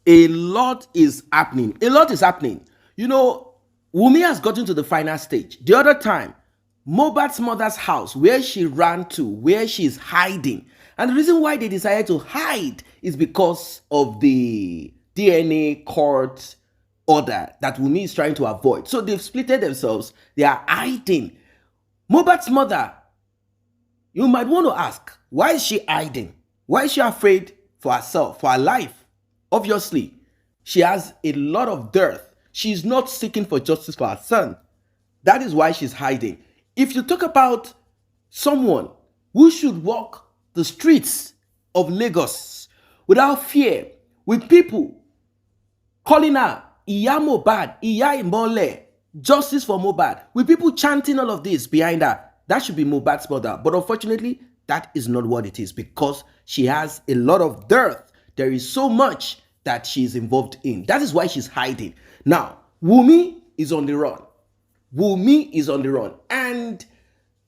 A lot is happening. A lot is happening. You know, Wumi has gotten to the final stage. The other time, Mohbad's mother's house, where she ran to, where she's hiding. And the reason why they decided to hide is because of the DNA court order that Wumi is trying to avoid. So they've splitted themselves. They are hiding. Mohbad's mother, you might want to ask, why is she hiding? Why is she afraid for herself, for her life? Obviously, she has a lot of dearth. She's not seeking for justice for her son. That is why she's hiding. If you talk about someone who should walk the streets of Lagos without fear, with people calling her Iya Mohbad, Iya Imole, justice for Mohbad, with people chanting all of this behind her, that should be Mohbad's mother. But unfortunately, that is not what it is, because she has a lot of dearth. There is so much that she is involved in. That is why she's hiding. Now, Wumi is on the run. Wumi is on the run. And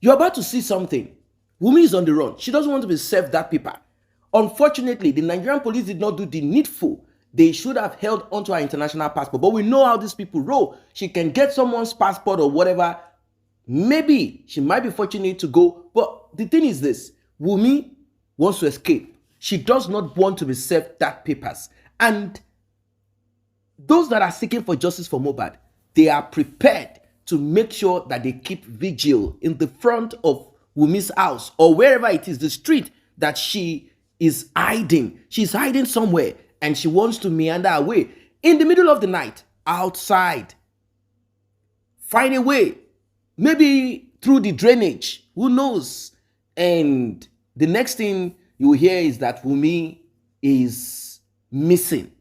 you're about to see something. Wumi is on the run. She doesn't want to be served that paper. Unfortunately, the Nigerian police did not do the needful. They should have held onto her international passport. But we know how these people roll. She can get someone's passport or whatever. Maybe she might be fortunate to go. But the thing is this. Wumi wants to escape. She does not want to be served that papers. And those that are seeking for justice for Mohbad, they are prepared to make sure that they keep vigil in the front of Wumi's house or wherever it is, the street that she is hiding. She's hiding somewhere and she wants to meander away in the middle of the night, outside. Find a way, maybe through the drainage, who knows? And the next thing you hear is that Wumi is missing.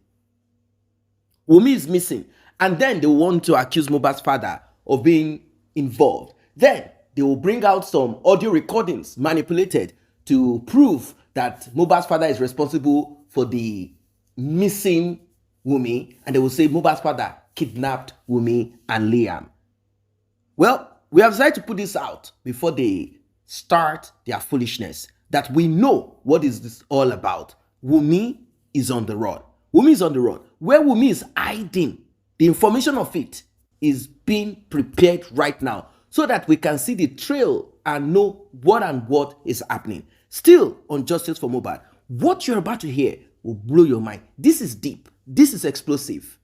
Wumi is missing. And then they want to accuse Mohbad's father of being involved. Then they will bring out some audio recordings manipulated to prove that Mohbad's father is responsible for the missing Wumi. And they will say Mohbad's father kidnapped Wumi and Liam. Well, we have decided to put this out before they start their foolishness, that we know what is this all about. Wumi is on the run. Wumi is on the run. Where Wumi is hiding, the information of it is being prepared right now so that we can see the trail and know what is happening. Still on Justice for Mohbad, what you're about to hear will blow your mind. This is deep. This is explosive.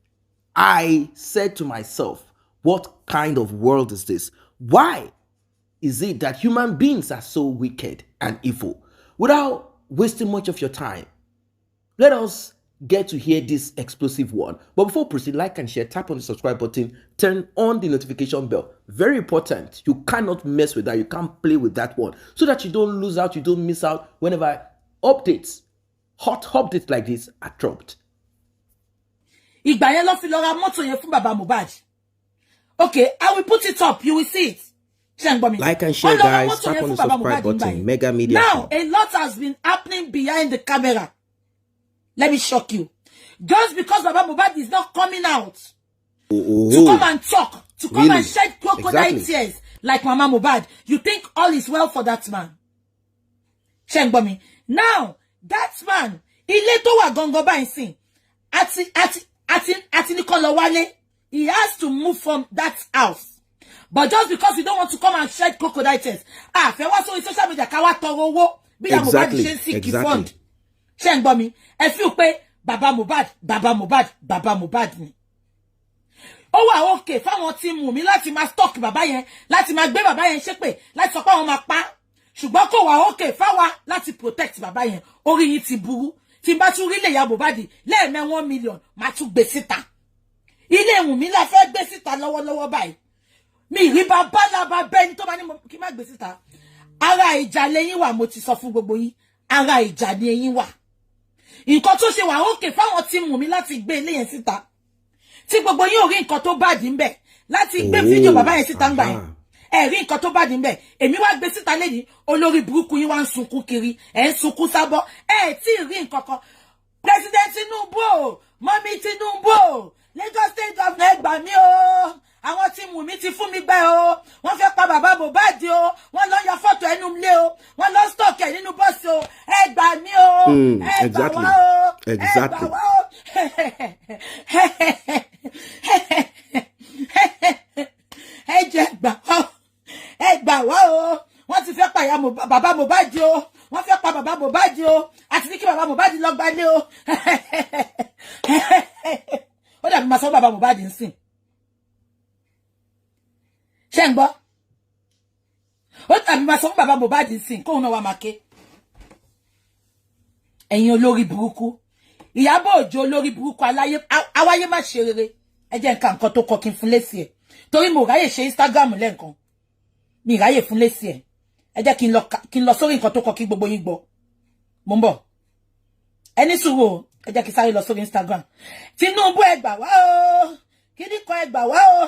I said to myself, what kind of world is this? Why is it that human beings are so wicked and evil? Without wasting much of your time, let us get to hear this explosive one. But before we proceed, like and share, tap on the subscribe button, turn on the notification bell. Very important. You cannot mess with that. You can't play with that one, so that you don't lose out, you don't miss out whenever updates, hot updates like this are dropped. Okay, I will put it up. You will see it. Like and share, guys. Tap on the subscribe button. Mega Media. Now, a lot has been happening behind the camera. Let me shock you. Just because Baba Mohbad is not coming out to come and talk, to come and shed crocodile tears like Mama Mohbad, you think all is well for that man. Chengbomi. Now, that man, he has to move from that house. But just because you don't want to come and shed crocodile tears, if you want to social media, exactly. Chengbomi, if you pay Baba Mohbad ni. Ó wà okay fáwọn tí mú mi láti máa stalk bàbá yẹn, láti máa gbé bàbá yẹn ṣépè, láti sọ pé àwọn máa pa. Ṣùgbọ́n kò wà okay fáwa láti protect bàbá yẹn. Orí yín ti burú. Tí bá tún rí lè ya Mohbad lẹ́ẹ̀mẹ́ 1 million, máa tún gbé síta. Ilé Wunmi la fẹ́ gbé síta lọ́wọ́lọ́wọ́ báyìí. Mi rí bàbá la bàbá ẹni tó bá ní kí má gbé síta. Ara ìjà lẹ́yìn wà, mo ti sọ fún gbogbo yín. Ara ìjà ni ẹ̀yin wà. Nǹkan tó ṣe wà okay fáwọn tí Wunmi láti gbé ilé yẹn síta. Tí gbogbo yín ò rí nǹkan tó bad ńbẹ̀ láti gbé fídíò bàbá yẹn síta ńgbà yẹn. Ẹ rí nǹkan tó bad ńbẹ̀. Èmi wá gbé síta lẹ́yìn olórí burúkú yín wá ń sunkún kiri. Ẹ ń sunkún sábọ̀. Ẹ tí rí nǹkan kan. President Tinubu, Mommy Tinubu, Lagos State Governor ẹ gbà mí o. Àwọn tí Wunmi ti fún mi gbé o. Wọ́n fẹ́ pa bàbá Mohbad o. Wọ́n lọ ya photo ẹnu ilé o. Wọ́n lọ stock ẹ nínú bus o. Ẹ gbà mí o. Ẹ gbà wá o. Ẹ gbà wá o. ẹ jẹ́ gbà wá o wọ́n ti fẹ́ pa ìyá bàbá Mohbad o wọ́n fẹ́ pa bàbá Mohbad o àti ní kí bàbá Mohbad lọ gbalé o ó dàbí máa sọ bàbá Mohbad ń sìn ṣé ń gbọ́ ó dàbí máa sọ bàbá Mohbad ń sìn kóun náà wà máa ké ẹ̀yin olórí burúkú Ìyábọ̀ Òjó olórí burúkú awáyé má ṣe rere ẹ jẹ́ nǹkan tó kọ kí n fún lésì ẹ̀ torí mo ráyè ṣe Instagram lẹ́ẹ̀kan mi ráyè fún lésì ẹ̀ ẹ jẹ́ kí n lọ sórí nǹkan tó kọ kí gbogbo yín gbọ́ mo ń bọ̀ ẹni sùúrù ẹ jẹ́ kí sáré lọ sórí Instagram Tinubu ẹ gbà wá o kíní kan ẹ gbà wá o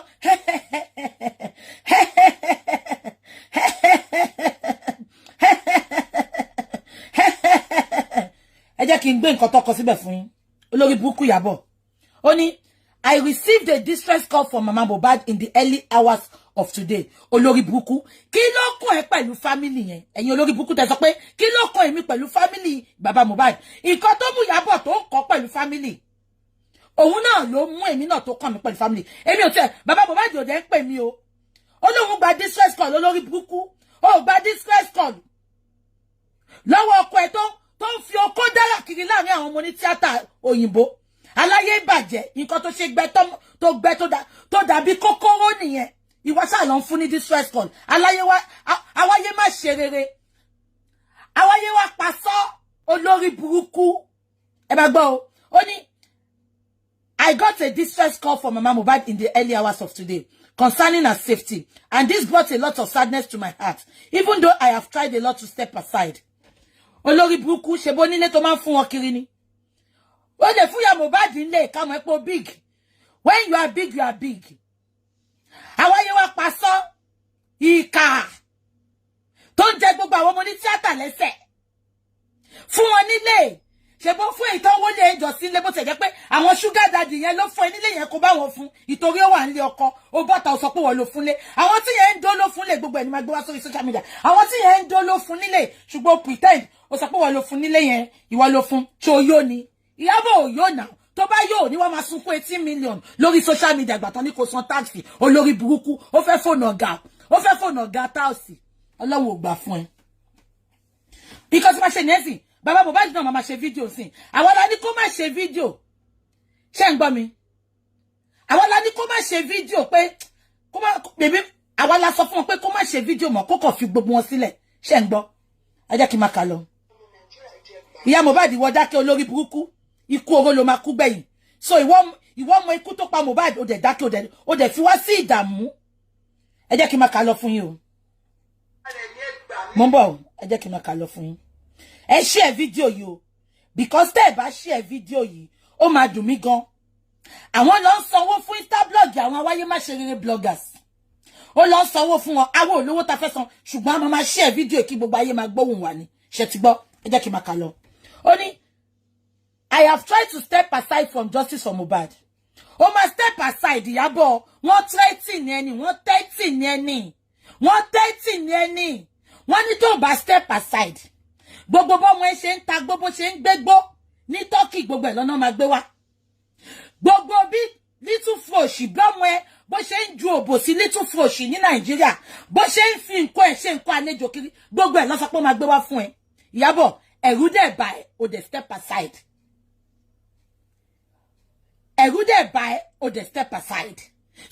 ẹ jẹ́ kí n gbé nǹkan tó kọ síbẹ̀ fún yín olórí burúkú Ìyábọ̀ ó ní I received a distress call from Mama Mohbad in the early hours of today. Olórí burúkú. Kí ló kàn ẹ́ pẹ̀lú family yẹn? Ẹ̀yin olórí burúkú tẹ́ sọ pé kí ló kàn èmi pẹ̀lú family Baba Mohbad? Nǹkan tó mú Ìyábọ̀ tó ń kọ́ pẹ̀lú family. Òun náà ló mú èmi náà tó kàn mí pẹ̀lú family. Èmi ò tẹ́ Baba Mohbad ò dẹ̀ ń pè mí o. Olóhun gba distress call olórí burúkú. Ó gba distress call. Lọ́wọ́ ọkọ ẹ̀ tó ń fi okó dára kiri láàrin àwọn ọmọ ní tíátà òyìnbó. Aláyé bàjẹ́ nǹkan tó ṣe gbẹ tó gbẹ tó dàbí kòkòrò nìyẹn ìwọ ṣáà lọ ń fún ní distress call aláyé má ṣe rere àwáyé wá pasọ olórí burúkú ẹ bá gbọ́ o ó ní I got a distress call from Mama Mohbad in the early hours of today concerning her safety and this brought a lot of sadness to my heart even though I have tried a lot to step aside olórí burúkú ṣe bó nílé tó máa ń fún wọn kiri ni ó lè fún ya Mohbad nílé ká mọ̀ pé big when you are big you are big àwáyé wá pasọ ìkà tó ń jẹ gbogbo àwọn ọmọ ní tíátà lẹ́sẹ̀ fún wọn nílé ṣe bó fún ìtọ́wó lé ẹjọ́ sí ilé bó ṣe jẹ́ pé àwọn sugar daddy yẹn ló fún ẹ nílé yẹn kó bá wọn fún ìtorí ó wà nílé ọkọ ó bọ́ta ó sọ pé wọ́n ló fún lé àwọn tí yẹn ń dó ló fún lé gbogbo ẹni máa gbé wá sórí social media àwọn tí yẹn ń dó ló fún nílé ṣùgbọ́n pretend ó sọ pé wọ́n ló fún nílé yẹn ìwọ ló fún tí ó yó ni Ìyábọ̀ ò yó náà tó bá yóò ní wọ́n máa sunkún 18 million lórí social media gbàtàn ní kò san taxi olórí burúkú ó fẹ́ fóònù ọ̀gá táùsì Ọlọ́run ò gbà fún ẹ because má ṣe nẹ́sìn Baba Mohbad náà máa ṣe fídíò sí àwọn la ní kó má ṣe fídíò ṣé ń gbọ́ mi àwọn la ní kó má ṣe fídíò pé kó má bèbí àwọn la sọ fún wọn pé kó má ṣe fídíò mọ́ kó kàn fi gbogbo wọn sílẹ̀ ṣé ń gbọ́ ẹ jẹ́ kí n máa kà lọ ìyá Mohbad wọ dákẹ́ olórí burúkú ikú oró ló máa kú gbẹ̀yìn so ìwọ mọ ikú tó pa Mohbad ó dẹ̀ dákẹ́ ó dẹ̀ fi wá sí ìdààmú ẹ jẹ́ kí n máa kà lọ fún yín o mo ń bọ̀ ẹ jẹ́ kí n máa kà lọ fún yín ẹ share fídíò yìí o because tẹ́ ẹ bá share fídíò yìí ó máa dùn mí gan àwọn lọ ń sanwó fún instablog àwọn awáyé má ṣe rere bloggers ó lọ ń sanwó fún wọn àwọn olówó ta fẹ́ san ṣùgbọ́n a máa share fídíò kí gbogbo ayé máa gbóhùn wá ni ṣe ti gbọ́ ẹ jẹ́ kí n máa kà lọ ó ní I have tried to step aside from justice for Mohbad. O ma step aside, Ìyábọ̀. Wọ́n threaten ní ẹni. Wọ́n ní tó bá step aside. Gbogbo bó wọ́n ṣe ń ta gbogbo ṣe ń gbégbó. Ní Turkey gbogbo ẹ̀ lọ́nà máa gbé wá. Gbogbo bí little frosh bọ́mọ bó ṣe ń ju òbò sí little frosh ní Nàìjíríà. Bó ṣe ń fi nǹkan ẹ̀ ṣe nǹkan àlejò kiri. Gbogbo ẹ̀ ló sọ pé ó máa gbé wá fún ẹ. Ìyábọ̀, ẹ̀rù dẹ̀ bá ẹ, o dẹ̀ step aside. Ẹ̀rù dẹ̀ bá ẹ, o dẹ̀ step aside.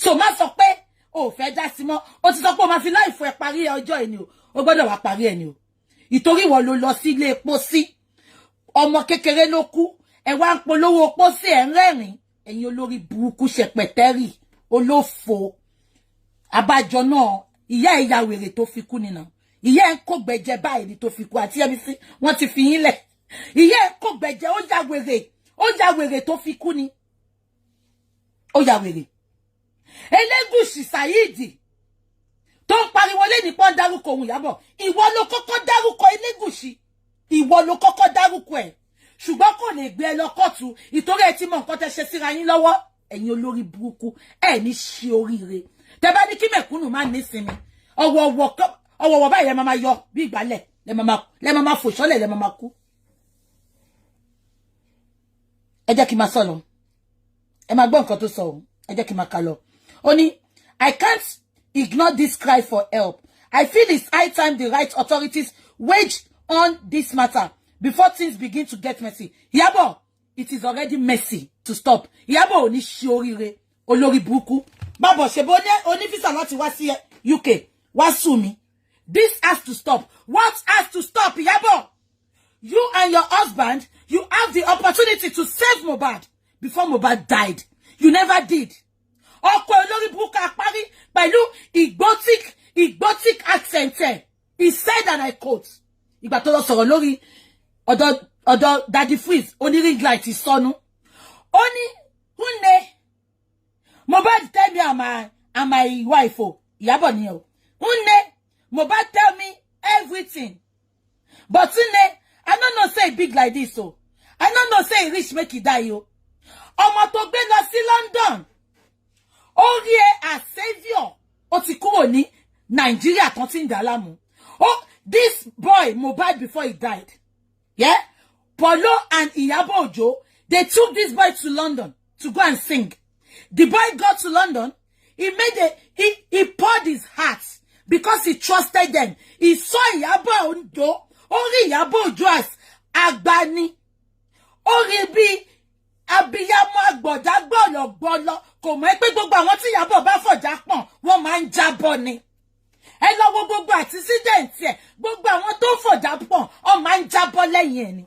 So má sọ pé o fẹ́ dá sí mọ́. O ti sọ pé o máa fi life ẹ parí ọjọ́ ẹni o. O gbọ́dọ̀ wá parí ẹni o. Ìtorí ìwọ ló lọ sí ilé epo sí. Ọmọ kékeré ló kú. Ẹ wá ń polówó epo sí ẹ̀ ń rẹ́rìn. Ẹ̀yin olórí burúkú ṣẹpẹtẹ́rì. Olófo. Abájọ náà, ìyá ìyá wèrè tó fi kú nínà. Ìyá ẹ̀ ń kó gbẹ̀jẹ̀ báyìí ni tó fi kú àti ẹbí sí. Wọ́n ti fi yín lẹ̀. Ìyá ẹ̀ ń kó gbẹ̀jẹ̀ ó ya wèrè tó fi kú ni. Ó ya wèrè. Elégùṣì Saidi tó ń pariwo lé nípọn dárúkọ ohun Ìyábọ̀. Ìwọ ló kọ́kọ́ dárúkọ Elégùṣì. Ìwọ ló kọ́kọ́ dárúkọ ẹ̀. Ṣùgbọ́n kò lè gbé ẹ lọ kọ́ọ̀tù ìtorí ẹ ti mọ nǹkan tẹ́ ṣe síra yín lọ́wọ́. Ẹ̀yin olórí burúkú ẹ ní ṣe oríire. Tẹ́ bá ní kí mẹ̀kúnnù má nísinmi. Ọwọ́wọ́ báyìí lẹ máa yọ bí ìgbálẹ̀. Lẹ máa fò ṣọ́lẹ̀ lẹ máa kú. Ẹ jẹ́ kí n máa sọ̀rọ̀. ẹ máa gbọ́ nǹkan tó sọ o, ẹ jẹ́ kí n máa kà lọ. Ó ní, I can't ignore this cry for help. I feel it's high time the right authorities wage on this matter before things begin to get messy. Iyabo, it is already messy to stop. Iyabo ò ní ṣe oríire, olórí burúkú. Babo ṣe bo ní visa láti wá sí UK, wá sue mi. This has to stop. What has to stop, Iyabo? You and your husband, you have the opportunity to save Mohbad before Mohbad died. You never did. Ọkọ olórí burúkú apárí pẹ̀lú igbotic accent ẹ̀. He said, and I quote, ìgbà tó lọ sọ̀rọ̀ lórí ọ̀dọ̀ Daddy Freeze, oní ring light ìsọnù. Ó ní, Wunmi, Mohbad tell me I'm my wife, oh, Iyabo ni o. Wunmi, Mohbad tell me everything. But Wunmi, I don't know say big like this, oh. I don't know say rich make he die, oh. Ọmọ tó gbé lọ sí London. Ó rí as savior. Ó ti kúrò ní Nigeria tán tí ń dà láàmú. Oh, this boy, Mohbad, before he died. Yeah? Polo and Iyabo Ojo, they took this boy to London to go and sing. The boy got to London. He poured his heart because he trusted them. He saw Iyabo Ojo. Ó rí Iyabo Ojo as agbani. Ó rí bí abiyamọ agbọ̀dá gbọ̀lọ̀gbọ̀lọ̀. Kò mọ̀ pé gbogbo àwọn tí Iyabo bá fọ̀já pọ̀n, wọ́n máa ń jábọ́ ni. Ẹ lọ wo gbogbo accident ẹ̀, gbogbo àwọn tó fọ̀já pọ̀n, wọ́n máa ń jábọ́ lẹ́yìn ẹ̀ ni.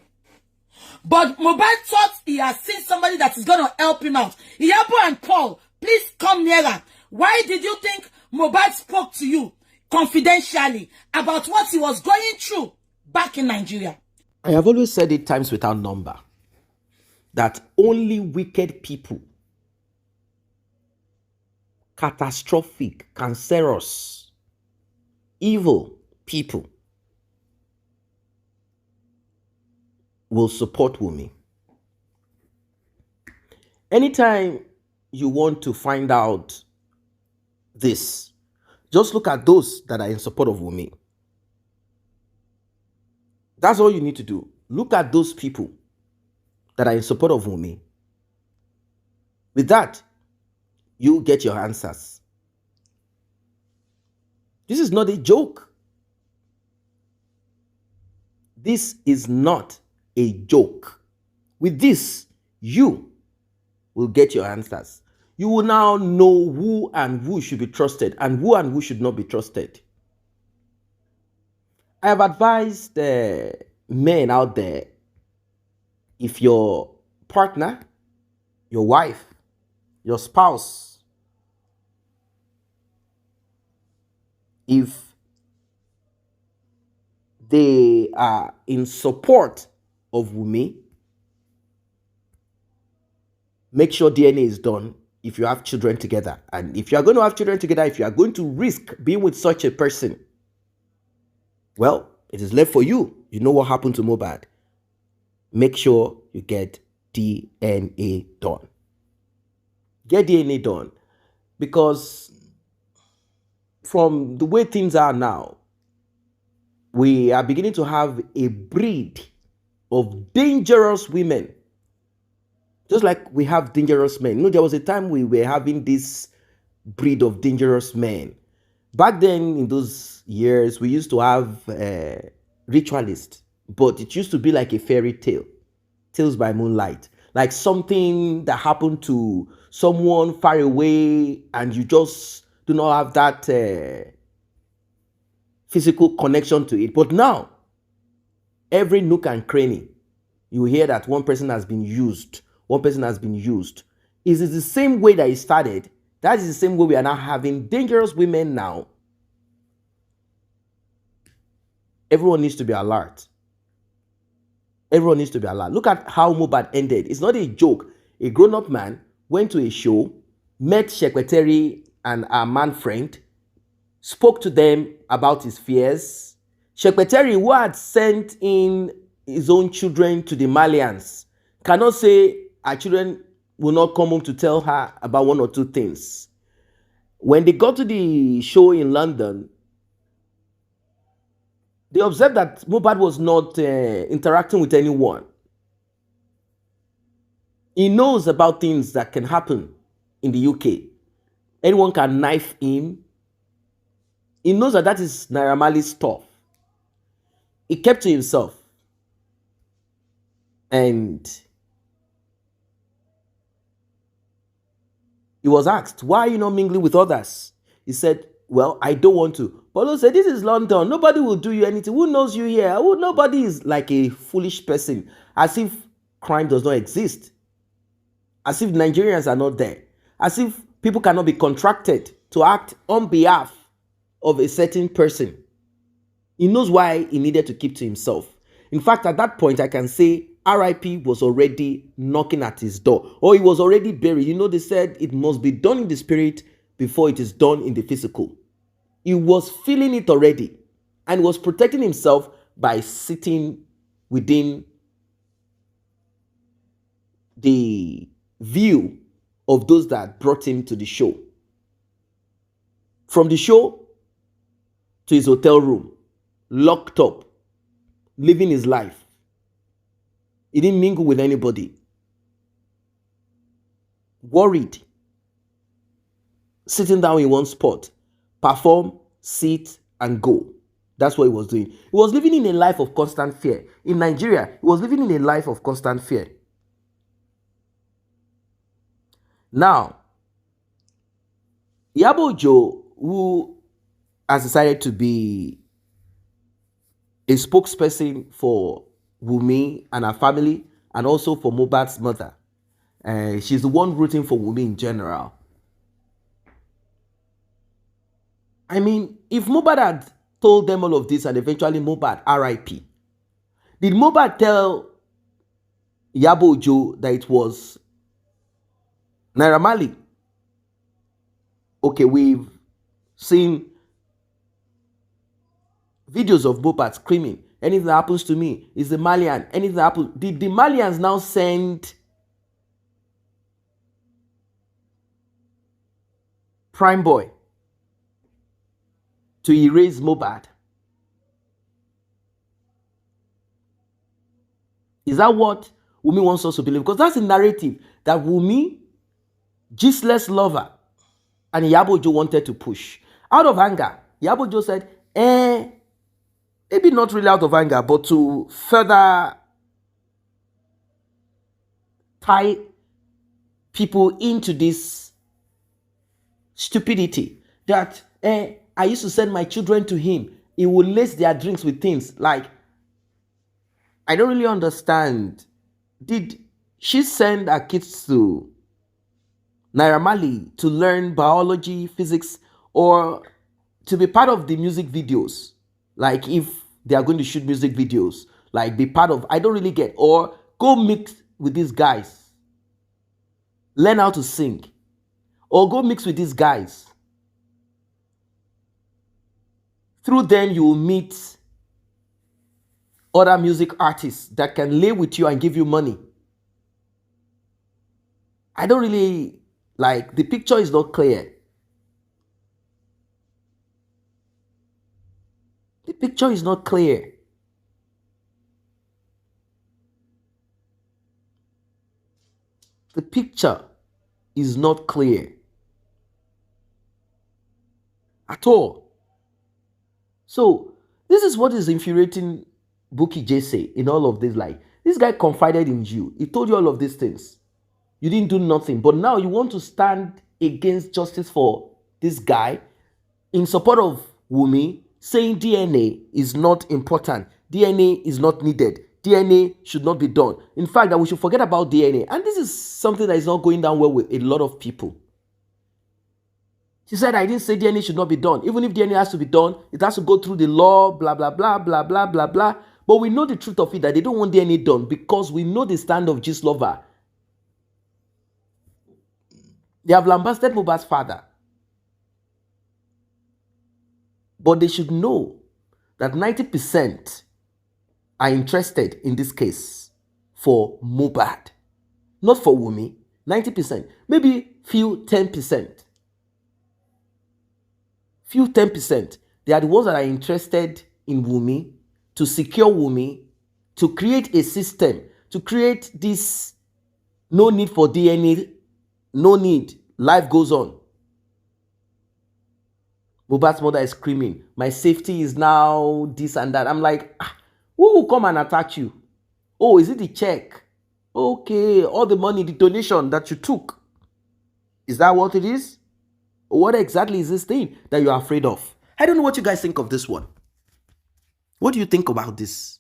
But Mohbad thought he has seen somebody that is going to help him out. Iyabo and Paul, please come nearer. Why did you think Mohbad spoke to you confidentially about what he was going through back in Nigeria? I have always said it times without number that only wicked people, catastrophic, cancerous, evil people will support Wumi. Anytime you want to find out this, just look at those that are in support of Wumi. That's all you need to do. Look at those people that are in support of Wumi. With that, you get your answers. This is not a joke. This is not a joke. With this, you will get your answers. You will now know who and who should be trusted and who should not be trusted. I have advised men out there, if your partner, your wife, your spouse, if they are in support of Wumi, make sure DNA is done if you have children together. And if you are going to have children together, if you are going to risk being with such a person, well, it is left for you. You know what happened to Mohbad. Make sure you get DNA done. Get DNA done. Because from the way things are now, we are beginning to have a breed of dangerous women. Just like we have dangerous men. You know, there was a time we were having this breed of dangerous men. Back then, in those years, we used to have ritualists. But it used to be like a fairy tale. Tales by moonlight. Like something that happened to someone far away and you just do not have that physical connection to it. But now, every nook and cranny, you hear that one person has been used. One person has been used. Is it the same way that it started? That is the same way we are now having dangerous women now. Everyone needs to be alert. Everyone needs to be alert. Look at how Mohbad ended. It's not a joke. A grown-up man went to a show, met Secretary and a man friend, spoke to them about his fears. Secretary, who had sent in his own children to the Malians, cannot say her children will not come home to tell her about one or two things. When they got to the show in London, they observed that Mohbad was not interacting with anyone. He knows about things that can happen in the UK. Anyone can knife him. He knows that that is Naira Marley's stuff. He kept to himself. And he was asked, why are you not mingling with others? He said, well, I don't want to. Paulo said, this is London. Nobody will do you anything. Who knows you here? Nobody is like a foolish person. As if crime does not exist. As if Nigerians are not there. As if people cannot be contracted to act on behalf of a certain person. He knows why he needed to keep to himself. In fact, at that point, I can say RIP was already knocking at his door, or he was already buried. They said it must be done in the spirit before it is done in the physical. He was feeling it already and was protecting himself by sitting within the view of those that brought him to the show. From the show to his hotel room, locked up, living his life. He didn't mingle with anybody. Worried. Sitting down in one spot. Perform, sit, and go. That's what he was doing. He was living in a life of constant fear. In Nigeria, he was living in a life of constant fear. Now, Iyabo Ojo, who has decided to be a spokesperson for Wumi and her family, and also for Mohbad's mother. She's the one rooting for Wumi in general. I mean, if Mohbad had told them all of this and eventually Mohbad RIP, did Mohbad tell Iyabo Ojo that it was Naira Marley? Okay, we've seen videos of Mohbad screaming, anything that happens to me is the Malian. Anything that happens. Did the Malians now send Prime Boy to erase Mohbad? Is that what Wumi wants us to believe? Because that's a narrative that Wumi, gistless lover, and Iyabo Ojo wanted to push. Out of anger, Iyabo Ojo said, maybe not really out of anger, but to further tie people into this stupidity that I used to send my children to him. He would lace their drinks with things like, I don't really understand. Did she send her kids to Naira Marley to learn biology, physics, or to be part of the music videos? Like if they are going to shoot music videos, like be part of, I don't really get, or go mix with these guys, learn how to sing, or go mix with these guys. Through them, you will meet other music artists that can lay with you and give you money. I don't really, like, the picture is not clear. The picture is not clear. The picture is not clear at all. So, this is what is infuriating Bukky Jesse in all of this. Like, this guy confided in you. He told you all of these things. You didn't do nothing. But now you want to stand against justice for this guy in support of Wumi, saying DNA is not important. DNA is not needed. DNA should not be done. In fact, that we should forget about DNA. And this is something that is not going down well with a lot of people. She said, I didn't say DNA should not be done. Even if DNA has to be done, it has to go through the law, blah, blah, blah, blah, blah, blah, blah. But we know the truth of it, that they don't want DNA done because we know the stand of Gist Lover. They have lambasted Mohbad's father. But they should know that 90% are interested in this case for Mohbad. Not for Wumi. 90%. Maybe few 10%. Few 10%. They are the ones that are interested in Wumi, to secure Wumi, to create a system, to create this No need for DNA. No need. Life goes on. Mohbad's mother is screaming, my safety is now this and that. I'm like, who will come and attack you? Oh, is it the check? Okay, all the money, the donation that you took. Is that what it is? What exactly is this thing that you're afraid of? I don't know what you guys think of this one. What do you think about this?